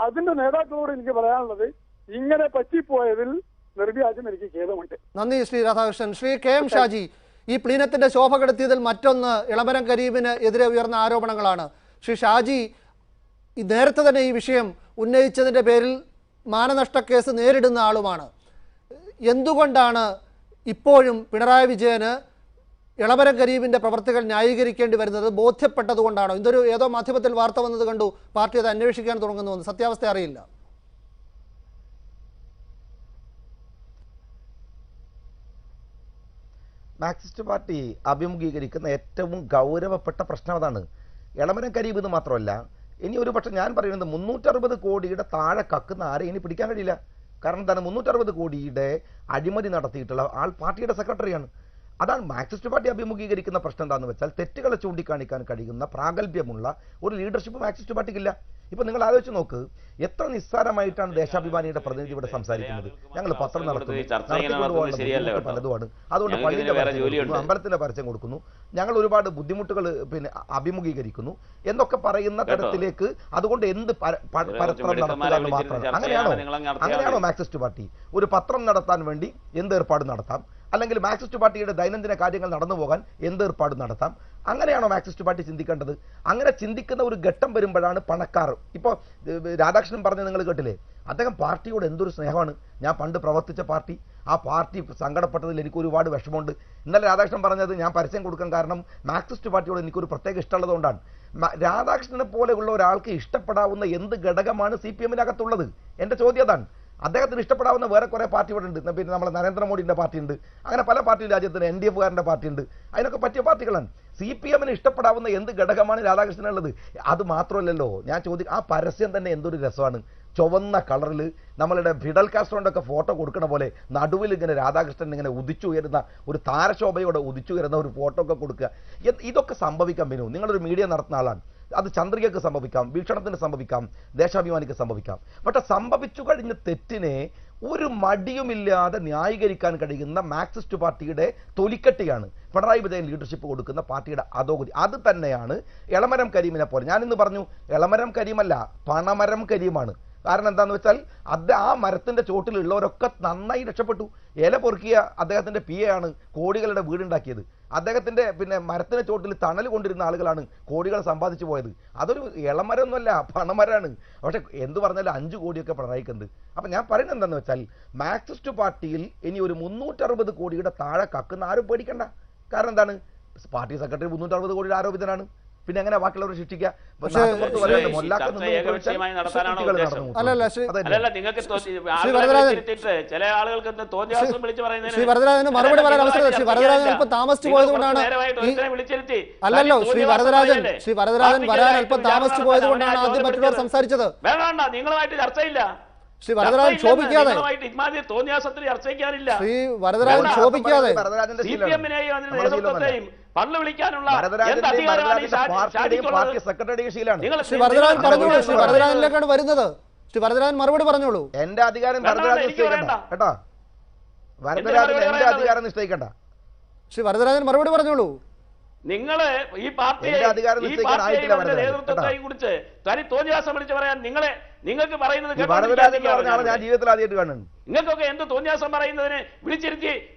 അതിന്റെ നേതാക്കളോട് എനിക്ക് പറയാനുള്ളത് ഇങ്ങനെ പറ്റിപ്പോയതിൽ നിർവ്യാജം എനിക്ക് ഖേദമുണ്ട്. നന്ദി ശ്രീ രാധാകൃഷ്ണൻ. ശ്രീ കെ എം ഷാജി, ഈ പ്ലീനത്തിന്റെ ശോഭ കെടുത്തിയതിൽ മറ്റൊന്ന് ഇളമരം കരീമിന് എതിരെ ഉയർന്ന ആരോപണങ്ങളാണ്. ശ്രീ ഷാജി നേരത്തെ തന്നെ ഈ വിഷയം ഉന്നയിച്ചതിൻ്റെ പേരിൽ മാനനഷ്ട കേസ് നേരിടുന്ന ആളുമാണ്. എന്തുകൊണ്ടാണ് ഇപ്പോഴും പിണറായി വിജയന് ഇളമരം കരീമിൻ്റെ പ്രവർത്തികൾ ന്യായീകരിക്കേണ്ടി വരുന്നത്? ബോധ്യപ്പെട്ടതുകൊണ്ടാണോ? ഇതൊരു ഏതോ മാധ്യമത്തിൽ വാർത്ത വന്നത് കണ്ടു, പാർട്ടി അത് അന്വേഷിക്കാൻ തുടങ്ങുന്നുവെന്ന്. സത്യാവസ്ഥ അറിയില്ല. മാർക്സിസ്റ്റ് പാർട്ടി അഭിമുഖീകരിക്കുന്ന ഏറ്റവും ഗൗരവപ്പെട്ട പ്രശ്നം അതാണ്. ഇളമരം കരീം എന്ന് മാത്രമല്ല, ഇനി ഒരു പക്ഷേ ഞാൻ പറയുന്നത് 360 കോടിയുടെ താഴെ കക്കുന്ന ആരെ ഇനി പിടിക്കാൻ കഴിയില്ല. കാരണം എന്താണ്? 360 കോടിയുടെ അഴിമതി നടത്തിയിട്ടുള്ള ആൾ പാർട്ടിയുടെ സെക്രട്ടറിയാണ്. അതാണ് മാർക്സിസ്റ്റ് പാർട്ടി അഭിമുഖീകരിക്കുന്ന പ്രശ്നം. എന്താണെന്ന് വെച്ചാൽ തെറ്റുകളെ ചൂണ്ടിക്കാണിക്കാൻ കഴിയുന്ന പ്രാഗൽഭ്യമുള്ള ഒരു ലീഡർഷിപ്പ് മാർക്സിസ്റ്റ് പാർട്ടിക്കില്ല. ഇപ്പൊ നിങ്ങൾ ആലോചിച്ച് നോക്ക്, എത്ര നിസ്സാരമായിട്ടാണ് ദേശാഭിമാനിയുടെ പ്രതിനിധി ഇവിടെ സംസാരിക്കുന്നത്. ഞങ്ങൾ പത്രം നടത്തുന്നു, പലതുമാണ്. അതുകൊണ്ട് പള്ളിയുടെ പരസ്യം കൊടുക്കുന്നു, അമ്പലത്തിന്റെ പരസ്യം കൊടുക്കുന്നു, ഞങ്ങൾ ഒരുപാട് ബുദ്ധിമുട്ടുകൾ അഭിമുഖീകരിക്കുന്നു എന്നൊക്കെ പറയുന്ന തരത്തിലേക്ക്. അതുകൊണ്ട് എന്ത് പത്രം നടത്തുക എന്ന് മാത്രമാണ്. അങ്ങനെയാണോ മാർക്സിസ്റ്റ് പാർട്ടി? ഒരു പത്രം നടത്താൻ വേണ്ടി എന്ത് ഏർപ്പാട് നടത്താം, അല്ലെങ്കിൽ മാർക്സിസ്റ്റ് പാർട്ടിയുടെ ദൈനംദിന കാര്യങ്ങൾ നടന്നു പോകാൻ എന്ത് ഏർപ്പാട് നടത്താം? അങ്ങനെയാണോ മാർക്സിസ്റ്റ് പാർട്ടി ചിന്തിക്കേണ്ടത്? അങ്ങനെ ചിന്തിക്കുന്ന ഒരു ഘട്ടം വരുമ്പോഴാണ് പണക്കാർ. ഇപ്പോൾ രാധാകൃഷ്ണൻ പറഞ്ഞ് നിങ്ങൾ കേട്ടില്ലേ, അദ്ദേഹം പാർട്ടിയോട് എന്തൊരു സ്നേഹമാണ്. ഞാൻ പണ്ട് പ്രവർത്തിച്ച പാർട്ടി, ആ പാർട്ടി സങ്കടപ്പെട്ടതിൽ എനിക്ക് ഒരുപാട് വിഷമമുണ്ട്. ഇന്നലെ രാധാകൃഷ്ണൻ പറഞ്ഞത് ഞാൻ പരസ്യം കൊടുക്കാൻ കാരണം മാർക്സിസ്റ്റ് പാർട്ടിയോട് എനിക്കൊരു പ്രത്യേക ഇഷ്ടമുള്ളതുകൊണ്ടാണ്. രാധാകൃഷ്ണനെ പോലെയുള്ള ഒരാൾക്ക് ഇഷ്ടപ്പെടാവുന്ന എന്ത് ഘടകമാണ് CPM-നകത്തുള്ളത്? എൻ്റെ ചോദ്യം അതാണ്. അദ്ദേഹത്തിന് ഇഷ്ടപ്പെടാവുന്ന വേറെ കുറേ പാർട്ടികളുണ്ട്. പിന്നെ നമ്മളെ നരേന്ദ്രമോദിയുടെ പാർട്ടിയുണ്ട്, അങ്ങനെ പല പാർട്ടിയും രാജ്യത്തിന് NDF-കാരൻ്റെ പാർട്ടിയുണ്ട്. അതിനൊക്കെ പറ്റിയ പാർട്ടികളാണ്. CPM-ന് ഇഷ്ടപ്പെടാവുന്ന എന്ത് ഘടകമാണ് രാധാകൃഷ്ണനുള്ളത്? അത് മാത്രമല്ലല്ലോ ഞാൻ ചോദിക്കും, ആ പരസ്യം തന്നെ എന്തൊരു രസമാണ്. ചുവന്ന കളറിൽ നമ്മളുടെ ഫിഡൽ കാസ്ട്രോൻ്റെ ഒക്കെ ഫോട്ടോ കൊടുക്കണ പോലെ നടുവിൽ ഇങ്ങനെ രാധാകൃഷ്ണൻ ഇങ്ങനെ ഉദിച്ചുയരുന്ന ഒരു താരശോഭയോടെ ഉദിച്ചുയരുന്ന ഒരു ഫോട്ടോ ഒക്കെ കൊടുക്കുക. ഇതൊക്കെ സംഭവിക്കാൻ പറ്റും. നിങ്ങളൊരു മീഡിയ നടത്തുന്ന ആളാണ്. അത് ചന്ദ്രികക്ക് സംഭവിക്കാം, വീക്ഷണത്തിന് സംഭവിക്കാം, ദേശാഭിമാനിക്ക് സംഭവിക്കാം. പക്ഷെ സംഭവിച്ചു കഴിഞ്ഞ തെറ്റിനെ ഒരു മടിയുമില്ലാതെ ന്യായീകരിക്കാൻ കഴിയുന്ന മാർക്സിസ്റ്റ് പാർട്ടിയുടെ തൊലിക്കട്ടിയാണ് പിണറായി വിജയൻ ലീഡർഷിപ്പ് കൊടുക്കുന്ന പാർട്ടിയുടെ അധോഗതി. അത് തന്നെയാണ് ഇളമരം കരീമിനെ പോലെ. ഞാനിന്ന് പറഞ്ഞു, ഇളമരം കരീമല്ല, പണമരം കരീമാണ്. കാരണം എന്താണെന്ന് വെച്ചാൽ ആ മരത്തിൻ്റെ ചോട്ടിലുള്ളവരൊക്കെ നന്നായി രക്ഷപ്പെട്ടു. ഇല പൊറുക്കിയ അദ്ദേഹത്തിൻ്റെ PA ആണ് കോടികളുടെ വീടുണ്ടാക്കിയത്. അദ്ദേഹത്തിൻ്റെ മരത്തിൻ്റെ ചോട്ടിൽ തണൽ കൊണ്ടിരുന്ന ആളുകളാണ് കോടികൾ സമ്പാദിച്ചു പോയത്. അതൊരു ഇളമരമൊന്നുമല്ല, പണമരമാണ്. പക്ഷെ എന്ത് പറഞ്ഞാലും 5 കോടിയൊക്കെ പിണറായിക്കുണ്ട്. അപ്പം ഞാൻ പറയുന്നത് എന്താണെന്ന് വെച്ചാൽ മാർക്സിസ്റ്റ് പാർട്ടിയിൽ ഇനി ഒരു 360 കോടിയുടെ താഴെ കക്കുന്ന ആരും പേടിക്കണ്ട. കാരണം എന്താണ്? പാർട്ടി സെക്രട്ടറി 360 കോടിയുടെ ആരോപിതനാണ്. പിന്നെ എങ്ങനെ ബാക്കിയുള്ളവർ ശിക്ഷിക്കുക? ശ്രീ വരദരാജന് മറുപടി പറയാൻ അവസരം. ശ്രീ വരദരാജൻ അല്പം താമസിച്ചു പോയതുകൊണ്ടാണ് അല്ലല്ലോ ശ്രീ വരദരാജൻ വരാൻ അല്പം താമസിച്ചു പോയതുകൊണ്ടാണ് ആദ്യം മറ്റുള്ളവർ സംസാരിച്ചത്. നിങ്ങളുമായിട്ട് ചർച്ചയില്ല. ശ്രീ വരദരാജൻ ക്ഷോഭിക്കാതെ, ശ്രീ വരദരാജൻ ക്ഷോഭിക്കാതെ. പള്ളു വിളിക്കാനുള്ള ശ്രീ വരദരാജൻ പറഞ്ഞോളൂ. ശ്രീ വരദരാജനിലേക്കാണ് വരുന്നത്. ശ്രീ വരദരാജൻ മറുപടി പറഞ്ഞോളൂ. എന്റെ അധികാരം വരദരാജൻ കേട്ടോ, വരദരാജൻ എന്റെ അധികാരം നിശ്ചയിക്കണ്ട. ശ്രീ വരദരാജൻ മറുപടി പറഞ്ഞോളൂ. നിങ്ങള് ഈ പാർട്ടിയെ നേതൃത്വത്തെയും കുറിച്ച് തനി തോന്നിയാസം വിളിച്ച് പറയാൻ നിങ്ങൾക്ക് പറയുന്നത് ഞാൻ ജീവിതത്തിൽ ആദ്യമായിട്ട് കാണുന്നു. നിങ്ങൾക്കൊക്കെ എന്ത് തോന്നിയാസം പറയുന്നതിന്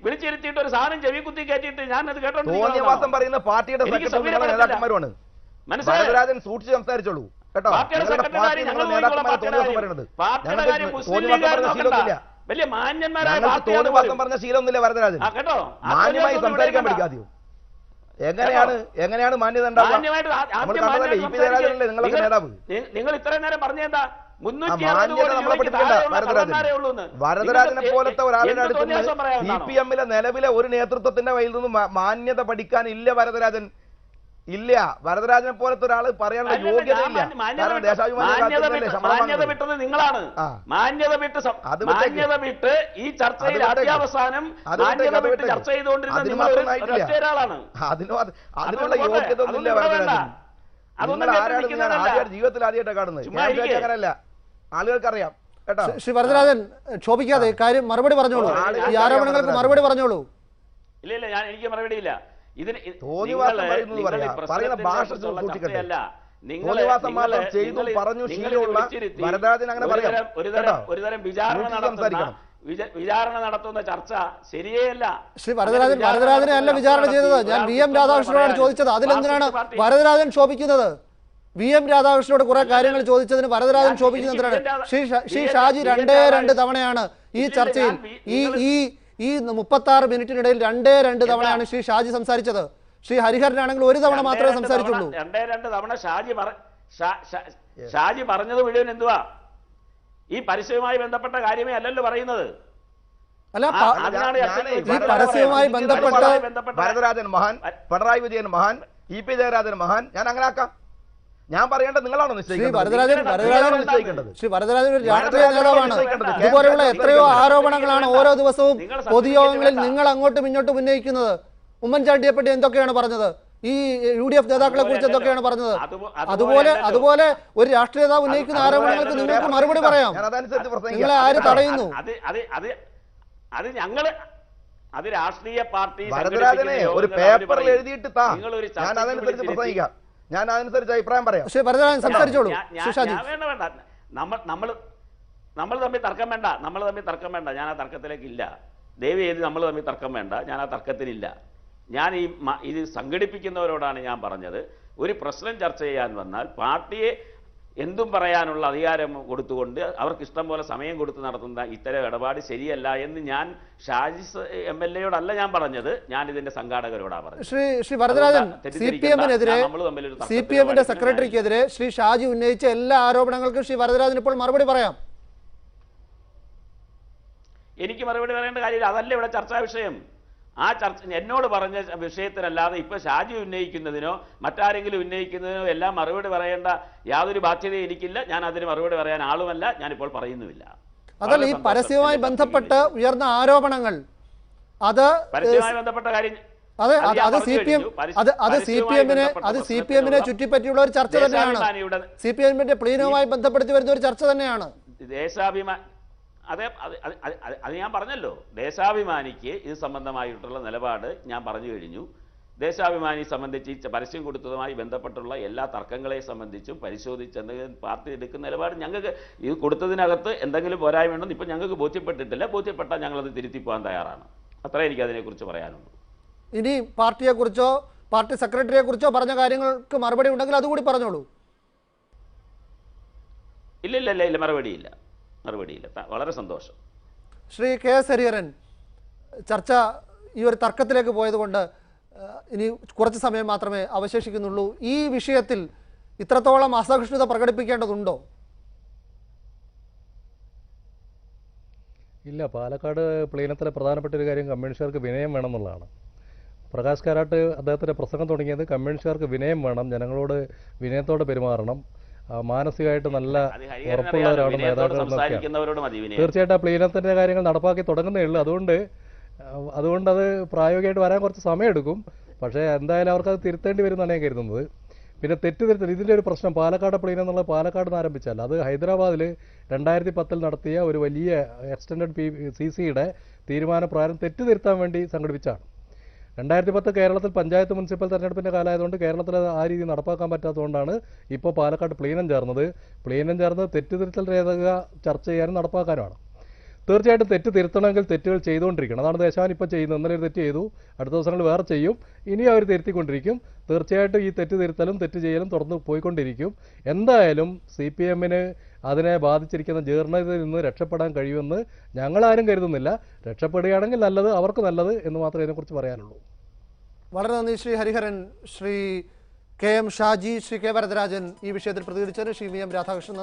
വിളിച്ചിരുത്തിയിട്ട് ഒരു സാധനം ചെവി കുത്തി കയറ്റിയിട്ട് ഞാനത് കേട്ടോണ്ട് തോന്നിയാസം പറയുന്ന പാർട്ടിയുടെ നേതാക്കന്മാരുമാണ്. വരദരാജൻ സൂക്ഷിച്ച് സംസാരിച്ചോളൂ കേട്ടോ. വലിയ മാന്യന്മാരായ പറഞ്ഞ ശീലമൊന്നുമില്ല വരദരാജൻ. മാന്യമായി സംസാരിക്കാൻ പഠിക്കാതെയോ? എങ്ങനെയാണ് മാന്യത ഉണ്ടാവുക? നിങ്ങളൊക്കെ നേതാവ്. നിങ്ങൾ ഇത്രയും നേരം പറഞ്ഞെന്താ വരദരാജനെ പോലത്തെ ഒരാളുടെ അടുത്ത് CPM-ലെ നിലവിലെ ഒരു നേതൃത്വത്തിന്റെ കയ്യിൽ നിന്ന് മാന്യത പഠിക്കാൻ ഇല്ല വരദരാജൻ. ഇല്ല, വരദരാജനെ പോലത്തെ ഒരാൾ പറയാനുള്ള യോഗ്യത ഇല്ല. മാന്യത വിട്ടത് നിങ്ങളാണ്. മാന്യത വിട്ട് ഈ ചർച്ചയിൽ അത്യാവസാനം ചർച്ച ചെയ്തുകൊണ്ടിരുന്ന ഒരാളാണ്. അതിനുള്ള യോഗ്യത ഒന്നുമില്ല വരദരാജൻ. ജീവിതത്തിൽ ആദ്യമായിട്ടാണ് കാണുന്നത്. അങ്ങനല്ല, ആളുകൾക്കറിയാം കേട്ടോ. ശ്രീ വരദരാജൻ ക്ഷോഭിക്കാതെ കാര്യം മറുപടി പറഞ്ഞോളൂ. ഈ ആരോപണങ്ങൾക്ക് മറുപടി പറഞ്ഞോളൂ. ഇല്ല, എനിക്ക് മറുപടിയില്ല. തോന്നിവാസം മാത്രം ചെയ്തു പറഞ്ഞു ശീലമുള്ള വരദരാജൻ അങ്ങനെ പറയാം. ഒരുതരം വിചാരണ നടത്തുന്ന ചർച്ച ശരിയല്ല. ശ്രീ വരദരാജനെ അല്ല വിചാരണ ചെയ്തത്, ഞാൻ VM രാധാകൃഷ്ണനോടാണ് ചോദിച്ചത്. അതിലെന്തിനാണ് വരദരാജൻ ശോഭിക്കുന്നത്? VM രാധാകൃഷ്ണനോട് കുറെ കാര്യങ്ങൾ ചോദിച്ചതിന് വരദരാജൻ ശോഭിക്കുന്നത് എന്തിനാണ്? ശ്രീ ഷാജി 2 തവണയാണ് ഈ ചർച്ചയിൽ ഈ 36 മിനിറ്റിനിടയിൽ 2 തവണയാണ് ശ്രീ ഷാജി സംസാരിച്ചത്. ശ്രീ ഹരിഹരനാണെങ്കിൽ 1 തവണ മാത്രമേ സംസാരിച്ചുള്ളൂ. 2 തവണ ഷാജി പറഞ്ഞത് മുഴുവൻ എന്തുവാ? ഈ പരസ്യവുമായി ബന്ധപ്പെട്ട കാര്യമേ അല്ലല്ലോ പറയുന്നത്. അല്ല, ഈ പരസ്യവുമായി ബന്ധപ്പെട്ട് വരദരാജൻ മഹാൻ, പിണറായി വിജയൻ മഹാൻ, EP ജയരാജൻ മഹാൻ, ഞാൻ അങ്ങനെ ആക്കാം. ഞാൻ പറയേണ്ടത് നിങ്ങളാണോ നിശ്ചയിക്കേണ്ടത്? ശ്രീ വരദരാജൻ ഒരു രാഷ്ട്രീയ നേതാവാണ്. ഇതുപോലെയുള്ള എത്രയോ ആരോപണങ്ങളാണ് ഓരോ ദിവസവും പൊതുയോഗങ്ങളിൽ നിങ്ങൾ അങ്ങോട്ടും ഇങ്ങോട്ടും ഉന്നയിക്കുന്നത്. ഉമ്മൻചാണ്ടിയെ പറ്റി എന്തൊക്കെയാണ് പറഞ്ഞത്? ഈ UDF നേതാക്കളെ കുറിച്ച് എന്തൊക്കെയാണ് പറഞ്ഞത്? അതുപോലെ ഒരു രാഷ്ട്രീയ നേതാവ് ഉന്നയിക്കുന്ന ആരോപണങ്ങൾക്ക് നിങ്ങൾക്ക് മറുപടി പറയാം. നിങ്ങളെ ആര് തടയുന്നു? അത് രാഷ്ട്രീയ പാർട്ടി ഒരു പേപ്പറിൽ എഴുതിയിട്ട് ഞാൻ അതനുസരിച്ച് പ്രസംഗിക്കാം, ഞാൻ അതനുസരിച്ച് അഭിപ്രായം പറയാം. സംസാരിച്ചോളൂ. വേണ്ട, നമ്മൾ തമ്മിൽ തർക്കം വേണ്ട. ഞാൻ ആ തർക്കത്തിലേക്ക് ഇല്ല. ദയവ് ചെയ്ത് നമ്മൾ തമ്മിൽ തർക്കം വേണ്ട. ഞാൻ ആ തർക്കത്തിനില്ല. ഞാൻ ഇത് സംഘടിപ്പിക്കുന്നവരോടാണ് ഞാൻ പറഞ്ഞത്, ഒരു പ്രശ്നം ചർച്ച ചെയ്യാൻ വന്നാൽ പാർട്ടിയെ എന്തും പറയാനുള്ള അധികാരം കൊടുത്തുകൊണ്ട് അവർക്ക് ഇഷ്ടം പോലെ സമയം കൊടുത്ത് നടത്തുന്ന ഇത്തരം ഇടപാട് ശരിയല്ല എന്ന് ഞാൻ ഷാജി MLA ഞാൻ പറഞ്ഞത്, ഞാൻ ഇതിന്റെ സംഘാടകരോടാണ് പറഞ്ഞത്. ശ്രീ വരദരാജൻ, CPM-ന്റെ സെക്രട്ടറിക്കെതിരെ ശ്രീ ഷാജി ഉന്നയിച്ച എല്ലാ ആരോപണങ്ങൾക്കും ശ്രീ വരദരാജൻ ഇപ്പോൾ മറുപടി പറയാം. എനിക്ക് മറുപടി പറയേണ്ട കാര്യമില്ല, അതല്ല ഇവിടെ ചർച്ചാ വിഷയം. ആ ചർച്ച എന്നോട് പറഞ്ഞ വിഷയത്തിനല്ലാതെ ഇപ്പൊ ഷാജി ഉന്നയിക്കുന്നതിനോ മറ്റാരെങ്കിലും ഉന്നയിക്കുന്നതിനോ എല്ലാം മറുപടി പറയേണ്ട യാതൊരു ബാധ്യതയും എനിക്കില്ല. ഞാൻ അതിന് മറുപടി പറയാൻ ആളുമല്ല, ഞാനിപ്പോൾ പറയുന്നുമില്ല. അതല്ല, ഈ പരസ്യവുമായി ബന്ധപ്പെട്ട് ഉയർന്ന ആരോപണങ്ങൾ പരസ്യവുമായി ബന്ധപ്പെട്ട കാര്യം CPM-നെ ചുറ്റിപ്പറ്റിയുള്ള ഒരു ചർച്ച തന്നെയാണ്. CPM-ന്റെ പ്ലീനവുമായി ബന്ധപ്പെടുത്തി വരുന്ന ഒരു ചർച്ച തന്നെയാണ്. അത് ഞാൻ പറഞ്ഞല്ലോ, ദേശാഭിമാനിക്ക് ഇത് സംബന്ധമായിട്ടുള്ള നിലപാട് ഞാൻ പറഞ്ഞു കഴിഞ്ഞു. ദേശാഭിമാനി സംബന്ധിച്ച് പരസ്യം കൊടുത്തതുമായി ബന്ധപ്പെട്ടുള്ള എല്ലാ തർക്കങ്ങളെ സംബന്ധിച്ചും പരിശോധിച്ച് പാർട്ടി എടുക്കുന്ന നിലപാട് ഞങ്ങൾക്ക് ഇത് കൊടുത്തതിനകത്ത് എന്തെങ്കിലും പോരായ്മയുണ്ടെന്ന് ഇപ്പം ഞങ്ങൾക്ക് ബോധ്യപ്പെട്ടിട്ടില്ല. ബോധ്യപ്പെട്ടാൽ ഞങ്ങളത് തിരുത്തി പോകാൻ തയ്യാറാണ്. അത്രേ എനിക്ക് അതിനെക്കുറിച്ച് പറയാനുള്ളൂ. ഇനി പാർട്ടിയെക്കുറിച്ചോ പാർട്ടി സെക്രട്ടറിയെ കുറിച്ചോ പറഞ്ഞ കാര്യങ്ങൾക്ക് മറുപടി ഉണ്ടെങ്കിൽ അതുകൂടി പറഞ്ഞോളൂ. ഇല്ല, മറുപടിയില്ല. വളരെ സന്തോഷം. ശ്രീ KS ഹരിഹരൻ, ചർച്ച ഈ ഒരു തർക്കത്തിലേക്ക് പോയതുകൊണ്ട് ഇനി കുറച്ച് സമയം മാത്രമേ അവശേഷിക്കുന്നുള്ളൂ. ഈ വിഷയത്തിൽ ഇത്രത്തോളം അസഹിഷ്ണുത പ്രകടിപ്പിക്കേണ്ടതുണ്ടോ? ഇല്ല, പാലക്കാട് പ്ലീനത്തിലെ പ്രധാനപ്പെട്ട ഒരു കാര്യം കമ്മ്യൂണിസ്റ്റുകാർക്ക് വിനയം വേണം എന്നുള്ളതാണ്. പ്രകാശ് കാരാട്ട് അദ്ദേഹത്തിൻ്റെ പ്രസംഗം തുടങ്ങിയത് കമ്മ്യൂണിസ്റ്റുകാർക്ക് വിനയം വേണം, ജനങ്ങളോട് വിനയത്തോടെ പെരുമാറണം, മാനസികമായിട്ട് നല്ല ഉറപ്പുള്ളവരാണ് നേതാക്കൾ. തീർച്ചയായിട്ടും ആ പ്ലീനത്തിൻ്റെ കാര്യങ്ങൾ നടപ്പാക്കി തുടങ്ങുന്നേ ഉള്ളൂ. അതുകൊണ്ട് അത് പ്രായോഗികമായിട്ട് വരാൻ കുറച്ച് സമയമെടുക്കും. പക്ഷേ എന്തായാലും അവർക്കത് തിരുത്തേണ്ടി വരുമെന്നാണ് ഞാൻ കരുതുന്നത്. പിന്നെ തെറ്റുതിരുത്തൽ ഇതിൻ്റെ ഒരു പ്രശ്നം പാലക്കാട് പ്ലീനം എന്നുള്ളത് പാലക്കാട് നിന്ന് ആരംഭിച്ചാൽ അത് ഹൈദരാബാദിൽ 2010 നടത്തിയ ഒരു വലിയ എക്സ്റ്റൻഡഡ് CCയുടെ തീരുമാനപ്രകാരം തെറ്റുതിരുത്താൻ വേണ്ടി സംഘടിപ്പിച്ചാണ്. 2010 കേരളത്തിൽ പഞ്ചായത്ത് മുനിസിപ്പൽ തെരഞ്ഞെടുപ്പിൻ്റെ കാലമായതുകൊണ്ട് കേരളത്തിൽ ആ രീതി നടപ്പാക്കാൻ പറ്റാത്തതുകൊണ്ടാണ് ഇപ്പോൾ പാലക്കാട് പ്ലീനം ചേർന്നത് തെറ്റുതിരുത്തൽ രേഖ ചർച്ച ചെയ്യാനും നടപ്പാക്കാനുമാണ്. തീർച്ചയായിട്ടും തെറ്റ് തിരുത്തണമെങ്കിൽ തെറ്റുകൾ ചെയ്തുകൊണ്ടിരിക്കണം. അതാണ് ദേശാഭിമാനി ഇപ്പോൾ ചെയ്യുന്നത്. ഇന്നലെ ഒരു തെറ്റ് ചെയ്തു, അടുത്ത ദിവസങ്ങൾ വേറെ ചെയ്യും, ഇനി അവർ തിരുത്തിക്കൊണ്ടിരിക്കും. തീർച്ചയായിട്ടും ഈ തെറ്റ് തിരുത്തലും തെറ്റ് ചെയ്യലും തുറന്ന് പോയിക്കൊണ്ടിരിക്കും. എന്തായാലും CPM-ന് അതിനെ ബാധിച്ചിരിക്കുന്ന ജീർണതയിൽ നിന്ന് രക്ഷപ്പെടാൻ കഴിയുമെന്ന് ഞങ്ങളാരും കരുതുന്നില്ല. രക്ഷപ്പെടുകയാണെങ്കിൽ നല്ലത്, അവർക്ക് നല്ലത് എന്ന് മാത്രമേ ഇതിനെക്കുറിച്ച് പറയാനുള്ളൂ. വളരെ നന്ദി ശ്രീ ഹരിഹരൻ, ശ്രീ KM ഷാജി, ശ്രീ K വരദരാജൻ ഈ വിഷയത്തിൽ പ്രതികരിച്ചതിന് ശ്രീ VM രാധാകൃഷ്ണൻ.